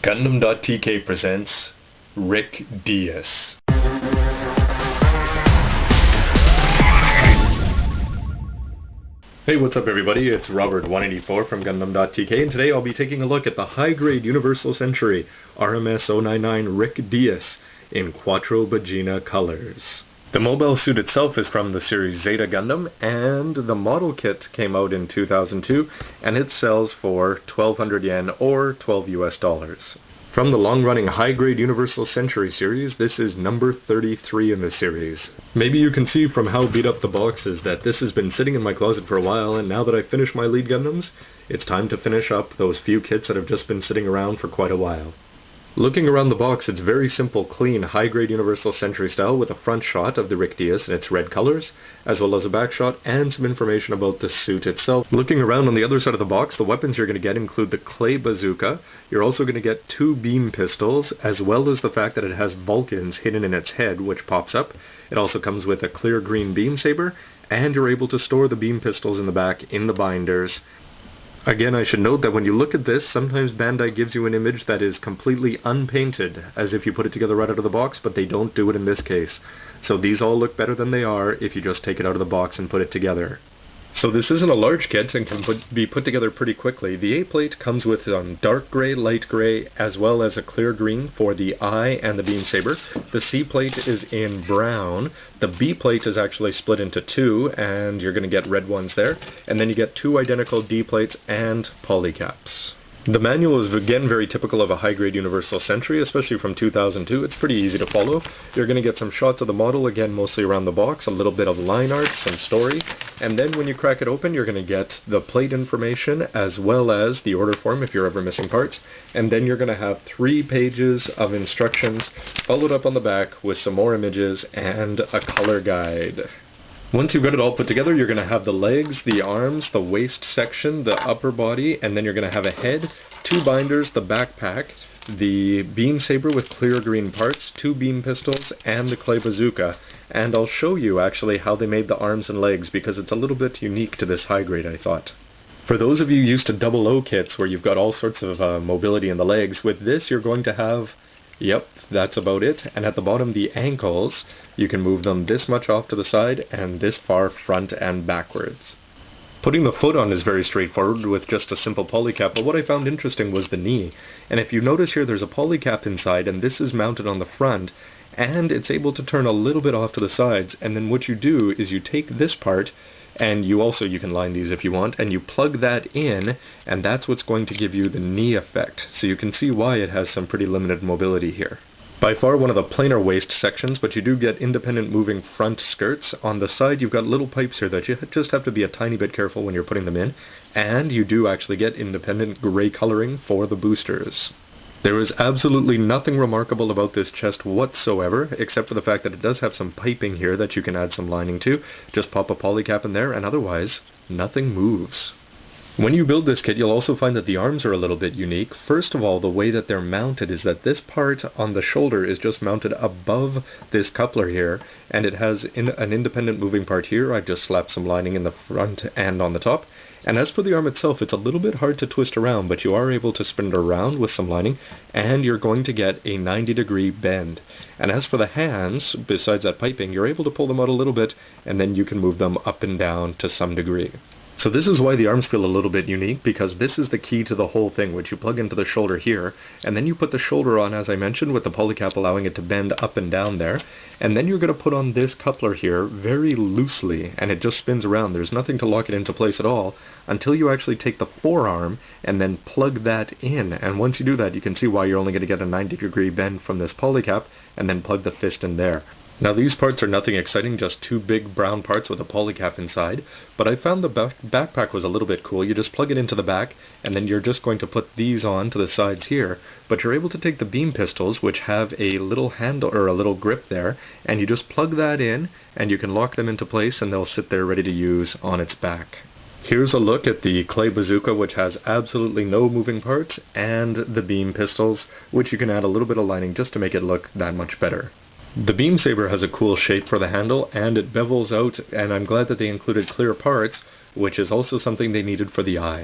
Gundam.tk presents Rick Dias. Hey, what's up everybody? It's Robert184 from Gundam.tk, and today I'll be taking a look at the high-grade Universal Century RMS 099 Rick Dias in Quattro Colors. The mobile suit itself is from the series Zeta Gundam, and the model kit came out in 2002, and it sells for 1,200 yen or $12 US. From the long-running high-grade Universal Century series, this is number 33 in the series. Maybe you can see from how beat up the box is that this has been sitting in my closet for a while, and now that I've finished my lead Gundams, it's time to finish up those few kits that have just been sitting around for quite a while. Looking around the box, it's very simple, clean, high-grade Universal Century style with a front shot of the Rick Dias in its red colors, as well as a back shot and some information about the suit itself. Looking around on the other side of the box, the weapons you're going to get include the clay bazooka. You're also going to get 2 beam pistols, as well as the fact that it has Vulcans hidden in its head, which pops up. It also comes with a clear green beam saber, and you're able to store the beam pistols in the back in the binders. Again, I should note that when you look at this, sometimes Bandai gives you an image that is completely unpainted, as if you put it together right out of the box, but they don't do it in this case. So these all look better than they are if you just take it out of the box and put it together. So this isn't a large kit and can be put together pretty quickly. The A plate comes with dark gray, light gray, as well as a clear green for the eye and the beam saber. The C plate is in brown. The B plate is actually split into 2, and you're going to get red ones there. And then you get 2 identical D plates and polycaps. The manual is again very typical of a high-grade Universal Century, especially from 2002. It's pretty easy to follow. You're going to get some shots of the model, again mostly around the box, a little bit of line art, some story, and then when you crack it open you're going to get the plate information as well as the order form if you're ever missing parts, and then you're going to have 3 pages of instructions followed up on the back with some more images and a color guide. Once you've got it all put together, you're going to have the legs, the arms, the waist section, the upper body, and then you're going to have a head, 2 binders, the backpack, the beam saber with clear green parts, 2 beam pistols, and the clay bazooka. And I'll show you actually how they made the arms and legs because it's a little bit unique to this high grade, I thought. For those of you used to 00 kits where you've got all sorts of mobility in the legs, with this you're going to have, yep, that's about it. And at the bottom, the ankles, you can move them this much off to the side and this far front and backwards. Putting the foot on is very straightforward with just a simple polycap, but what I found interesting was the knee. And if you notice here, there's a polycap inside, and this is mounted on the front, and it's able to turn a little bit off to the sides. And then what you do is you take this part, and you can line these if you want, and you plug that in, and that's what's going to give you the knee effect. So you can see why it has some pretty limited mobility here. By far one of the plainer waist sections, but you do get independent moving front skirts. On the side you've got little pipes here that you just have to be a tiny bit careful when you're putting them in, and you do actually get independent gray coloring for the boosters. There is absolutely nothing remarkable about this chest whatsoever, except for the fact that it does have some piping here that you can add some lining to. Just pop a polycap in there, and otherwise, nothing moves. When you build this kit, you'll also find that the arms are a little bit unique. First of all, the way that they're mounted is that this part on the shoulder is just mounted above this coupler here, and it has an independent moving part here. I've just slapped some lining in the front and on the top. And as for the arm itself, it's a little bit hard to twist around, but you are able to spin it around with some lining, and you're going to get a 90-degree bend. And as for the hands, besides that piping, you're able to pull them out a little bit, and then you can move them up and down to some degree. So this is why the arms feel a little bit unique, because this is the key to the whole thing, which you plug into the shoulder here, and then you put the shoulder on, as I mentioned, with the polycap allowing it to bend up and down there, and then you're going to put on this coupler here very loosely, and it just spins around. There's nothing to lock it into place at all, until you actually take the forearm and then plug that in, and once you do that, you can see why you're only going to get a 90-degree bend from this polycap, and then plug the fist in there. Now these parts are nothing exciting, just 2 big brown parts with a polycap inside, but I found the backpack was a little bit cool. You just plug it into the back, and then you're just going to put these on to the sides here, but you're able to take the beam pistols, which have a little handle or a little grip there, and you just plug that in, and you can lock them into place, and they'll sit there ready to use on its back. Here's a look at the clay bazooka, which has absolutely no moving parts, and the beam pistols, which you can add a little bit of lining just to make it look that much better. The beam saber has a cool shape for the handle, and it bevels out, and I'm glad that they included clear parts, which is also something they needed for the eye.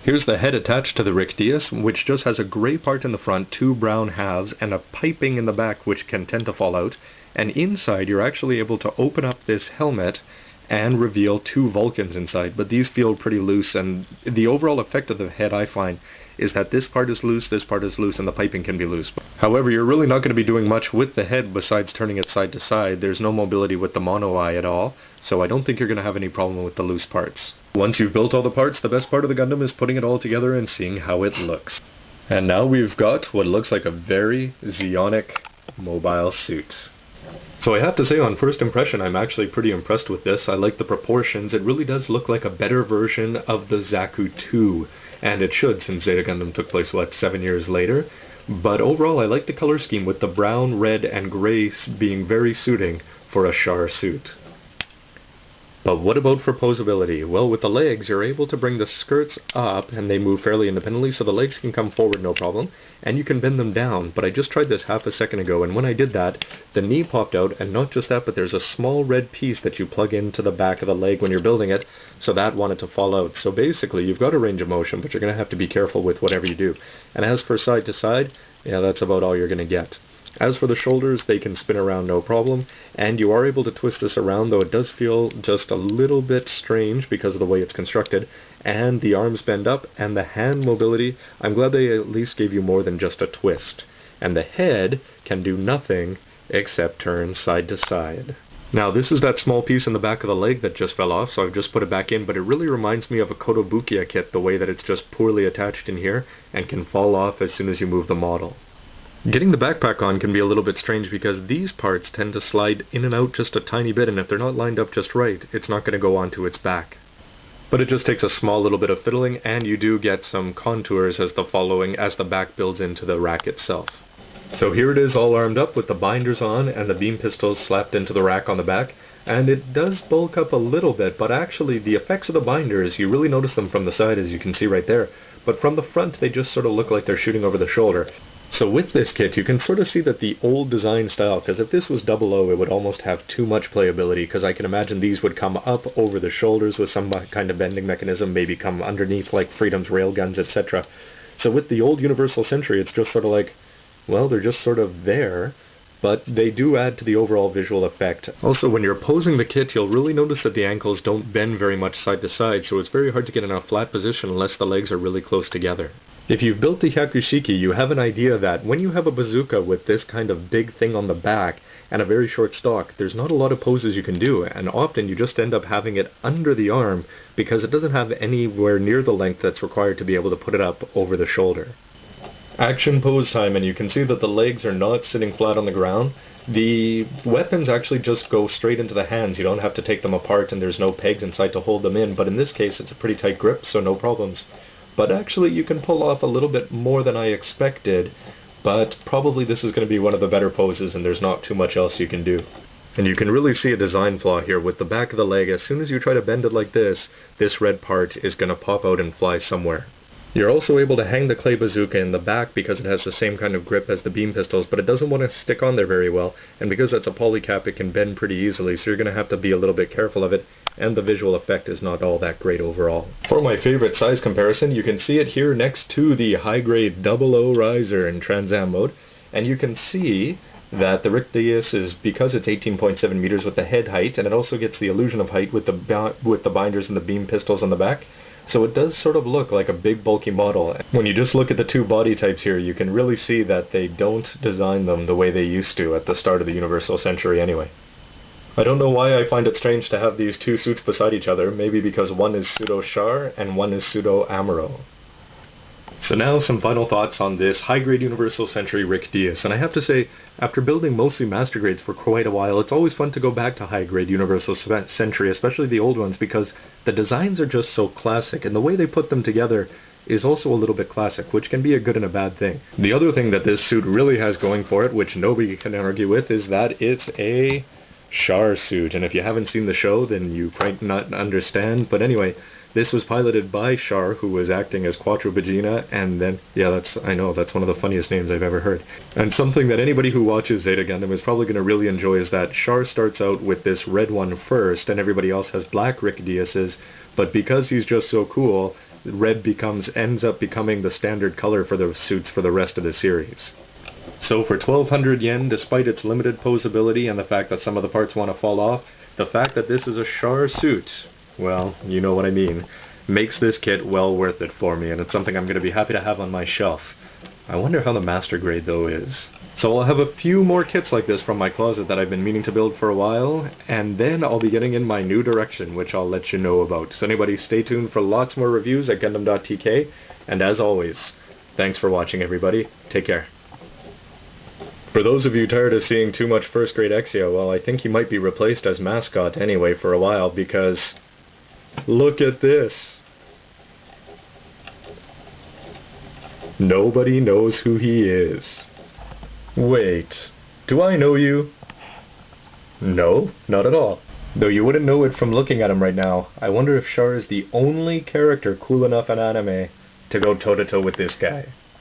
Here's the head attached to the Rick Dias, which just has a gray part in the front, two brown halves, and a piping in the back which can tend to fall out. And inside you're actually able to open up this helmet and reveal two Vulcans inside, but these feel pretty loose, and the overall effect of the head, I find, is that this part is loose, and the piping can be loose. However, you're really not going to be doing much with the head besides turning it side to side. There's no mobility with the mono eye at all, so I don't think you're going to have any problem with the loose parts. Once you've built all the parts, the best part of the Gundam is putting it all together and seeing how it looks. And now we've got what looks like a very Zeonic mobile suit. So I have to say, on first impression, I'm actually pretty impressed with this. I like the proportions. It really does look like a better version of the Zaku 2. And it should, since Zeta Gundam took place, 7 years later? But overall, I like the color scheme, with the brown, red, and gray being very suiting for a Char suit. But what about for posability? Well, with the legs, you're able to bring the skirts up, and they move fairly independently, so the legs can come forward no problem, and you can bend them down. But I just tried this half a second ago, and when I did that, the knee popped out, and not just that, but there's a small red piece that you plug into the back of the leg when you're building it, so that wanted to fall out. So basically, you've got a range of motion, but you're going to have to be careful with whatever you do. And as for side to side, yeah, that's about all you're going to get. As for the shoulders, they can spin around no problem, and you are able to twist this around, though it does feel just a little bit strange because of the way it's constructed. And the arms bend up, and the hand mobility, I'm glad they at least gave you more than just a twist. And the head can do nothing except turn side to side. Now, this is that small piece in the back of the leg that just fell off, so I've just put it back in, but it really reminds me of a Kotobukiya kit, the way that it's just poorly attached in here and can fall off as soon as you move the model. Getting the backpack on can be a little bit strange because these parts tend to slide in and out just a tiny bit, and if they're not lined up just right, it's not going to go onto its back. But it just takes a small little bit of fiddling, and you do get some contours as the back builds into the rack itself. So here it is all armed up with the binders on and the beam pistols slapped into the rack on the back, and it does bulk up a little bit, but actually the effects of the binders, you really notice them from the side, as you can see right there, but from the front they just sort of look like they're shooting over the shoulder. So with this kit, you can sort of see that the old design style, because if this was 00, it would almost have too much playability, because I can imagine these would come up over the shoulders with some kind of bending mechanism, maybe come underneath like Freedom's railguns, etc. So with the old Universal Century, it's just sort of like, well, they're just sort of there, but they do add to the overall visual effect. Also, when you're posing the kit, you'll really notice that the ankles don't bend very much side to side, so it's very hard to get in a flat position unless the legs are really close together. If you've built the Hyakushiki, you have an idea that when you have a bazooka with this kind of big thing on the back and a very short stock, there's not a lot of poses you can do, and often you just end up having it under the arm because it doesn't have anywhere near the length that's required to be able to put it up over the shoulder. Action pose time, and you can see that the legs are not sitting flat on the ground. The weapons actually just go straight into the hands. You don't have to take them apart, and there's no pegs inside to hold them in, but in this case it's a pretty tight grip, so no problems. But actually you can pull off a little bit more than I expected, but probably this is going to be one of the better poses and there's not too much else you can do. And you can really see a design flaw here with the back of the leg. As soon as you try to bend it like this red part is going to pop out and fly somewhere. You're also able to hang the clay bazooka in the back because it has the same kind of grip as the beam pistols, but it doesn't want to stick on there very well, and because that's a polycap it can bend pretty easily, so you're going to have to be a little bit careful of it, and the visual effect is not all that great overall. For my favorite size comparison, you can see it here next to the high-grade 00 Riser in Trans Am mode, and you can see that the Rick Dias is, because it's 18.7 meters with the head height, and it also gets the illusion of height with the binders and the beam pistols on the back, so it does sort of look like a big bulky model. When you just look at the two body types here, you can really see that they don't design them the way they used to at the start of the Universal Century anyway. I don't know why I find it strange to have these two suits beside each other, maybe because one is pseudo-Char and one is pseudo-Amuro. So now some final thoughts on this high-grade Universal Century Rick Dias, and I have to say, after building mostly master grades for quite a while, it's always fun to go back to high-grade Universal Century, especially the old ones, because the designs are just so classic, and the way they put them together is also a little bit classic, which can be a good and a bad thing. The other thing that this suit really has going for it, which nobody can argue with, is that it's a Char suit, and if you haven't seen the show, then you might not understand, but anyway, this was piloted by Char, who was acting as Quattro Colors, and then, yeah, I know, that's one of the funniest names I've ever heard. And something that anybody who watches Zeta Gundam is probably going to really enjoy is that Char starts out with this red one first, and everybody else has black Rick Diases, but because he's just so cool, red ends up becoming the standard color for the suits for the rest of the series. So for 1200 yen, despite its limited posability and the fact that some of the parts want to fall off, the fact that this is a Char suit, well, you know what I mean, makes this kit well worth it for me, and it's something I'm going to be happy to have on my shelf. I wonder how the master grade though is. So I'll have a few more kits like this from my closet that I've been meaning to build for a while, and then I'll be getting in my new direction, which I'll let you know about. So anybody stay tuned for lots more reviews at gundam.tk, and as always, thanks for watching everybody. Take care. For those of you tired of seeing too much first grade Exia, well, I think he might be replaced as mascot anyway for a while, because look at this. Nobody knows who he is. Wait, do I know you? No, not at all. Though you wouldn't know it from looking at him right now, I wonder if Char is the only character cool enough in anime to go toe-to-toe with this guy.